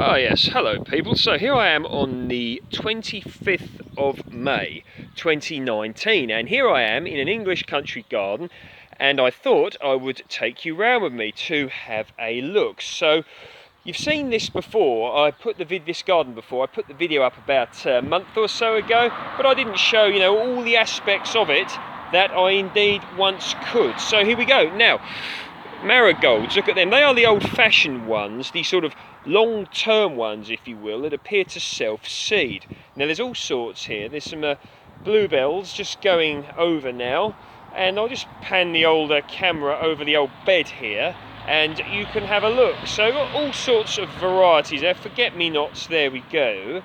Oh yes, hello people. So here I am on the 25th of May 2019 and here I am in an English country garden and I thought I would take you round with me to have a look. So you've seen this before. I put this garden before. I put the video up about a month or so ago, but I didn't show, all the aspects of it that I indeed once could. So here we go. Now, marigolds, look at them. They are the old-fashioned ones, the sort of long-term ones, if you will, that appear to self-seed. Now there's all sorts here. There's some bluebells just going over now, and I'll just pan the older camera over the old bed here and you can have a look. So got all sorts of varieties there. Forget-me-nots, there we go.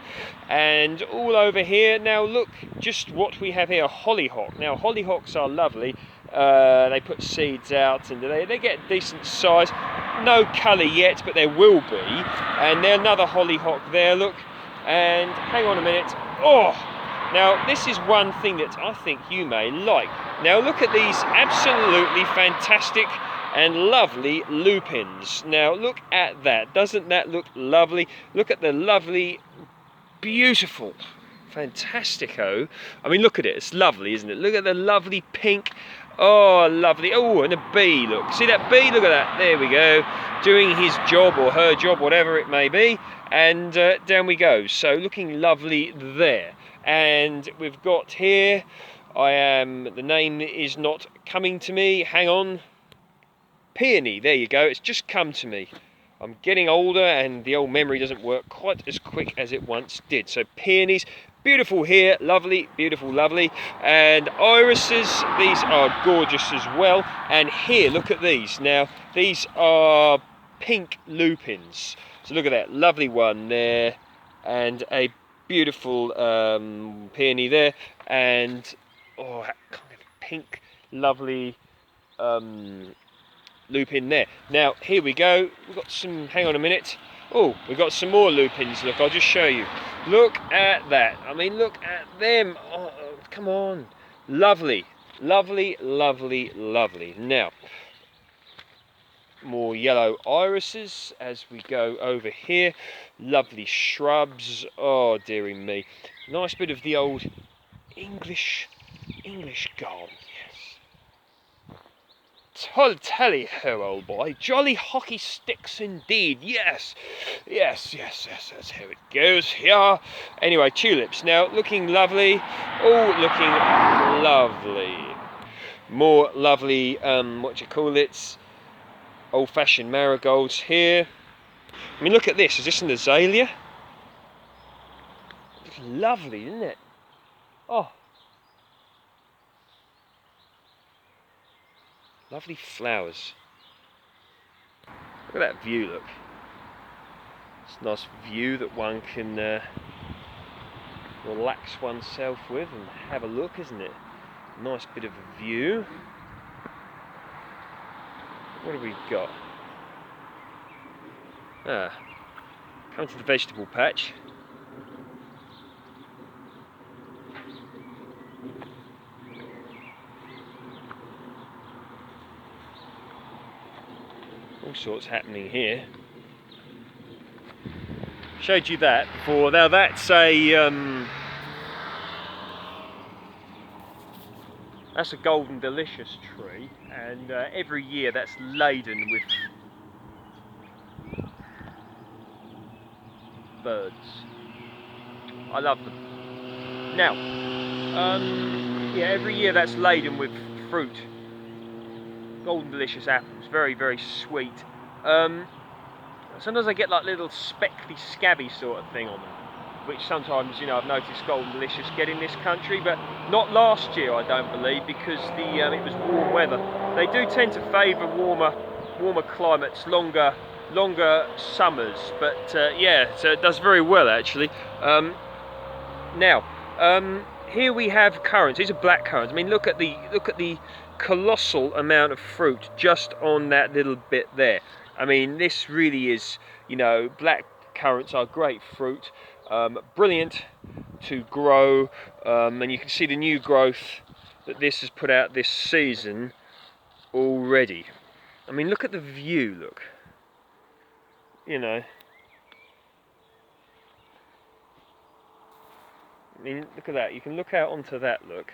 And all over here, now look just what we have here, hollyhock. Now hollyhocks are lovely. They put seeds out and they get decent size. No colour yet, but there will be. And there's another hollyhock there, look. And hang on a minute. Oh! Now this is one thing that I think you may like. Now look at these absolutely fantastic and lovely lupins. Now look at that. Doesn't that look lovely? Look at the lovely, beautiful, fantastico. I mean, look at it. It's lovely, isn't it? Look at the lovely pink. Oh, lovely. Oh, and a bee, look. See that bee? Look at that. There we go. Doing his job or her job, whatever it may be. And down we go. So looking lovely there. And we've got here, the name is not coming to me. Hang on. Peony, there you go. It's just come to me. I'm getting older and the old memory doesn't work quite as quick as it once did. So peonies, beautiful here, lovely, beautiful, lovely. And irises, these are gorgeous as well. And here, look at these. Now, these are pink lupins. So look at that, lovely one there. And a beautiful peony there. And, oh, that kind of pink, lovely lupin there. Now here we go, we've got some, hang on a minute, oh, we've got some more lupins. Look, I'll just show you. Look at that. I mean, look at them. Oh, come on, lovely, lovely, lovely, lovely. Now more yellow irises as we go over here. Lovely shrubs. Oh dearie me, nice bit of the old English garden. Tally ho, old boy. Jolly hockey sticks indeed. Yes, yes, yes, yes, that's how it goes here. Anyway, tulips. Now, looking lovely. Oh, looking lovely. More lovely, old-fashioned marigolds here. I mean, look at this. Is this an azalea? It's lovely, isn't it? Oh. Lovely flowers. Look at that view, look. It's a nice view that one can relax oneself with and have a look, isn't it? Nice bit of a view. What have we got? Come to the vegetable patch. All sorts happening here. Showed you that before. Now that's a golden delicious tree, and every year that's laden with birds. I love them. Now, yeah, every year that's laden with fruit. Golden delicious apples, very, very sweet. Sometimes I get like little speckly, scabby sort of thing on them, which sometimes, I've noticed golden delicious get in this country, but not last year, I don't believe, because it was warm weather. They do tend to favour warmer climates, longer summers, but yeah, so it does very well actually. Now, here we have currants. These are blackcurrants. I mean, look at the colossal amount of fruit just on that little bit there. I mean, this really is, blackcurrants are great fruit, brilliant to grow, and you can see the new growth that this has put out this season already. I mean, look at the view, look. mean, look at that. You can look out onto that, look.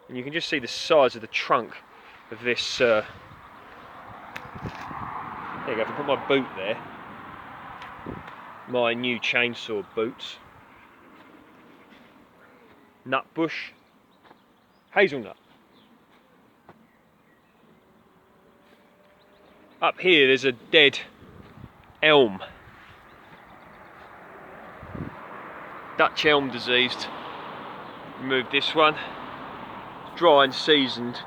And you can just see the size of the trunk of this. There you go, if I put my boot there. My new chainsaw boots. Nut bush. Hazelnut. Up here there's a dead elm. Dutch elm diseased. Remove this one. Dry and seasoned.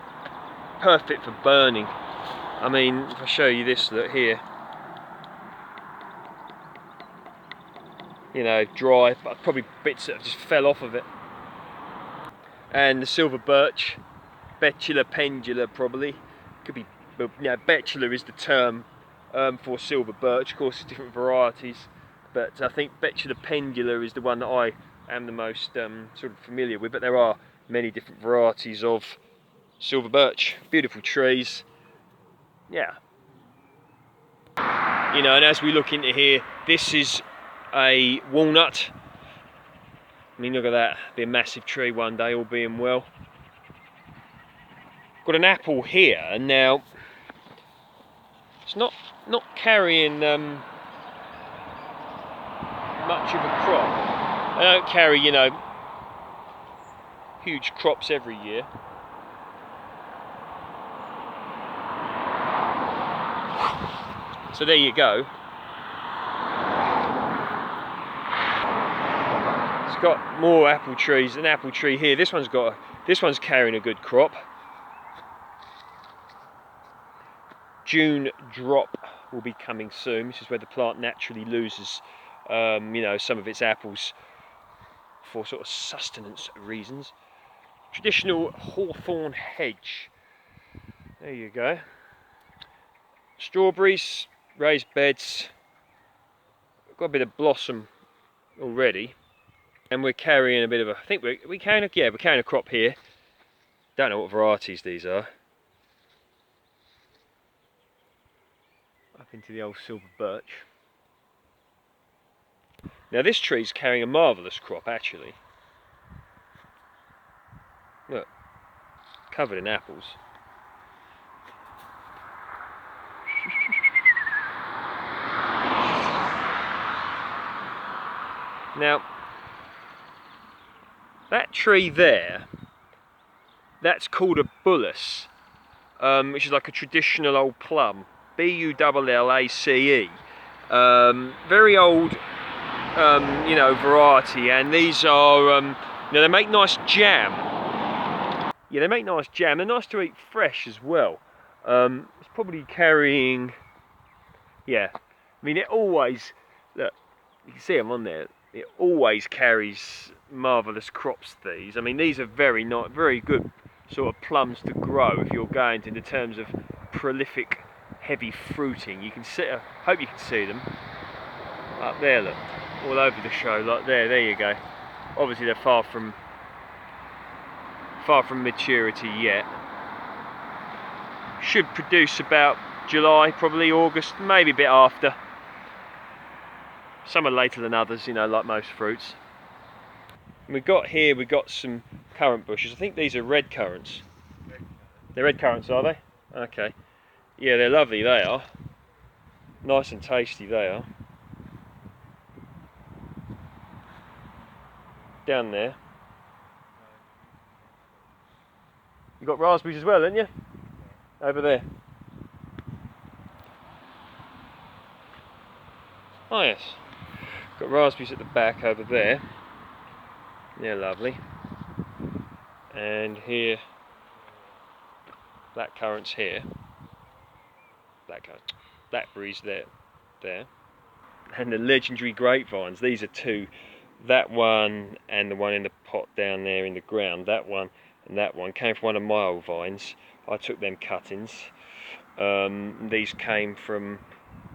Perfect for burning. I mean, if I show you this, look here. You know, dry, but probably bits that just fell off of it. And the silver birch. Betula pendula probably. Could be, you know, betula is the term for silver birch. Of course, there's different varieties. But I think Betula pendula is the one that I am the most sort of familiar with. But there are many different varieties of silver birch. Beautiful trees. Yeah. You know, and as we look into here, this is a walnut. I mean, look at that. Be a massive tree one day, all being well. Got an apple here, and now it's not carrying much of a crop. I don't carry, you know, huge crops every year. So there you go. It's got more apple trees. An apple tree here. This one's carrying a good crop. June drop will be coming soon. This is where the plant naturally loses, you know, some of its apples for sort of sustenance reasons. Traditional hawthorn hedge. There you go. Strawberries, raised beds. Got a bit of blossom already, and we're carrying a bit of a. I think we're carrying a crop here. Don't know what varieties these are. Up into the old silver birch. Now this tree's carrying a marvellous crop actually. Look, covered in apples. Now, that tree there, that's called a bullace, which is like a traditional old plum. B-U-L-L-A-C-E. Very old, you know, variety, and these are, you know, they make nice jam. Yeah, they make nice jam. They're nice to eat fresh as well. It's probably carrying, yeah. I mean, it always, look, you can see them on there. It always carries marvellous crops. These, I mean, these are very good sort of plums to grow if you're going to, in terms of prolific, heavy fruiting. You can see, I hope you can see them up there. Look, all over the show, like there. There you go. Obviously, they're far from maturity yet. Should produce about July, probably August, maybe a bit after. Some are later than others, you know, like most fruits. And we've got some currant bushes. I think these are redcurrants. They're redcurrants, are they? Okay. Yeah, they're lovely, they are. Nice and tasty, they are. Down there. You've got raspberries as well, haven't you? Over there. Oh yes. Got raspberries at the back over there. They're lovely. And here, blackcurrants here. Blackberries there. And the legendary grapevines. These are two. That one and the one in the pot down there in the ground. That one and that one came from one of my old vines. I took them cuttings. These came from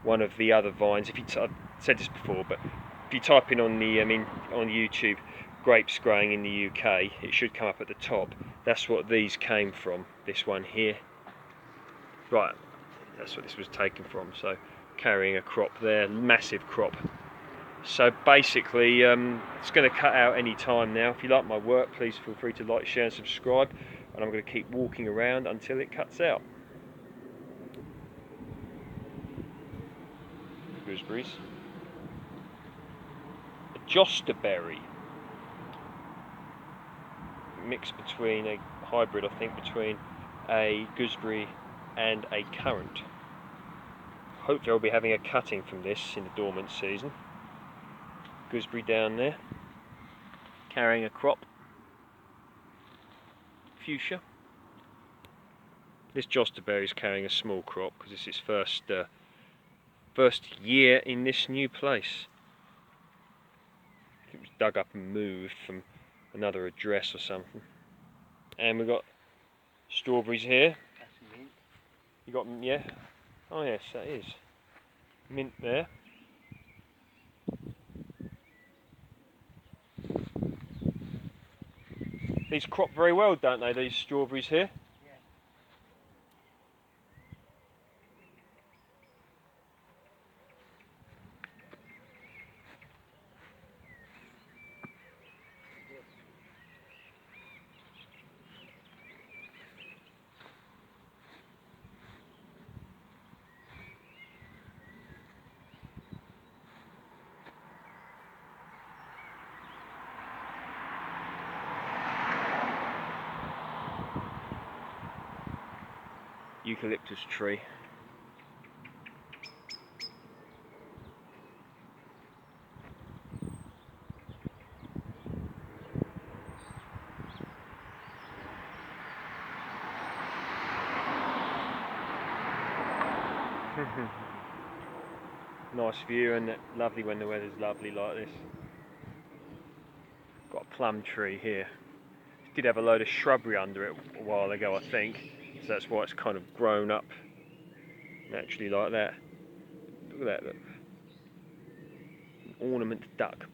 one of the other vines. I've said this before, but if you type in on YouTube, grapes growing in the UK, it should come up at the top. That's what these came from. This one here. Right. That's what this was taken from. So carrying a crop there, massive crop. So basically, it's going to cut out any time now. If you like my work, please feel free to like, share and subscribe. And I'm going to keep walking around until it cuts out. Gooseberries. A Jostaberry. Mix between a hybrid, I think, between a gooseberry and a currant. Hopefully I'll be having a cutting from this in the dormant season. Gooseberry down there, carrying a crop. Fuchsia. This Jostaberry is carrying a small crop because it's its first year in this new place. It was dug up and moved from another address or something. And we've got strawberries here. That's mint. You got, yeah? Oh yes, that is. Mint there. These crop very well, don't they, these strawberries here? Yeah. Eucalyptus tree. Nice view, and lovely when the weather's lovely like this. Got a plum tree here. It did have a load of shrubbery under it a while ago, I think, so that's why it's kind of grown up naturally like that. Look at that, look. An ornament duck.